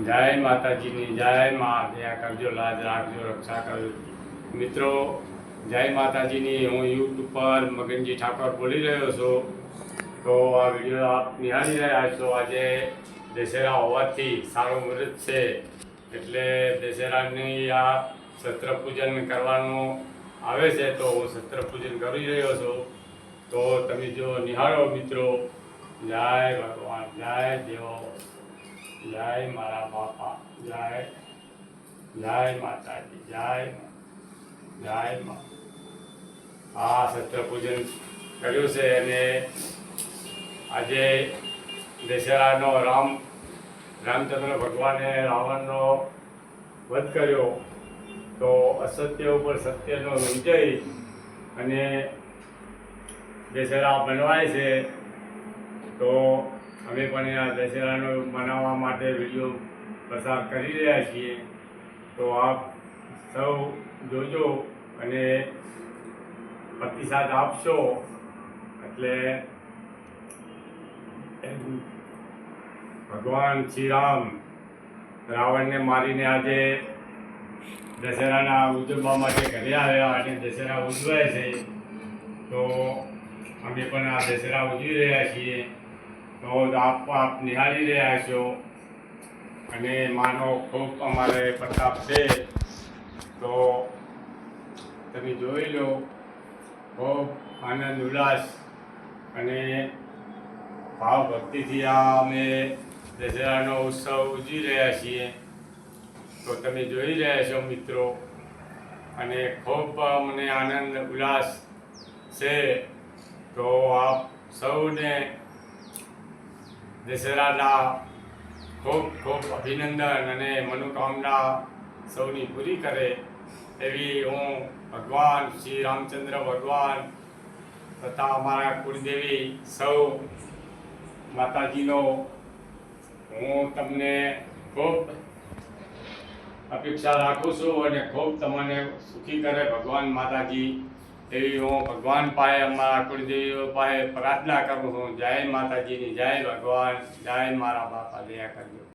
જય માતાજીની જય માં દયા કરજો, લાજ રાખજો, રક્ષા કરજો. મિત્રો જય માતાજીની. હું યુટ્યુબ પર મગનજી ઠાકોર બોલી રહ્યો છું. તો આ વિડીયો આપ નિહાળી રહ્યા છો. આજે દશેરા હોવાથી સારો મુહૂર્ત છે, એટલે દશેરાની આ સત્ર પૂજન કરવાનું આવે છે. તો હું સત્ર પૂજન કરી રહ્યો છું. તો તમે જો નિહાળો મિત્રો. જય ભગવાન, જય દેવો, જય મારા બાપા, જય માતાજી, જય મા. આ સત્ર પૂજન કર્યું છે અને આજે દશેરાનો રામચંદ્ર ભગવાને રાવણનો વધ કર્યો. તો અસત્ય ઉપર સત્યનો વિજય અને દશેરા બનવાય છે. તો અમે પણ આ દશેરાનો મનાવવા માટે વિડીયો પસાર કરી રહ્યા છીએ. તો આપ સૌ જોજો અને પ્રતિસાદ આપશો. એટલે ભગવાન શ્રી રામ રાવણને મારીને આજે દશેરાના ઉજવવા માટે ઘરે આવ્યા અને દશેરા ઉજવાય છે. તો અમે પણ આ દશેરા ઉજવી રહ્યા છીએ. તો આપ નિહાળી રહ્યા છો અને માનો ખૂબ અમારે પ્રતાપ છે. તો તમે જોઈ લો. ખૂબ આનંદ ઉલ્લાસ અને ભાવ ભક્તિથી આ અમે દશેરાનો ઉત્સવ ઉજવી રહ્યા છીએ. તો તમે જોઈ રહ્યા છો મિત્રો, અને ખૂબ મને આનંદ ઉલ્લાસ છે. તો આપ સૌને દશેરાના ખૂબ ખૂબ અભિનંદન અને મનોકામના સૌની પૂરી કરે એવી હું ભગવાન શ્રી રામચંદ્ર ભગવાન તથા અમારા કુળદેવી સૌ માતાજીનો હું તમને ખૂબ અપેક્ષા રાખું છું અને ખૂબ તમને સુખી કરે ભગવાન માતાજી એવી હું ભગવાન પાસે અમારા કુળદેવીઓ પાસે પ્રાર્થના કરું છું. જય માતાજીની, જય ભગવાન, જય મારા બાપા, દયા કરજો.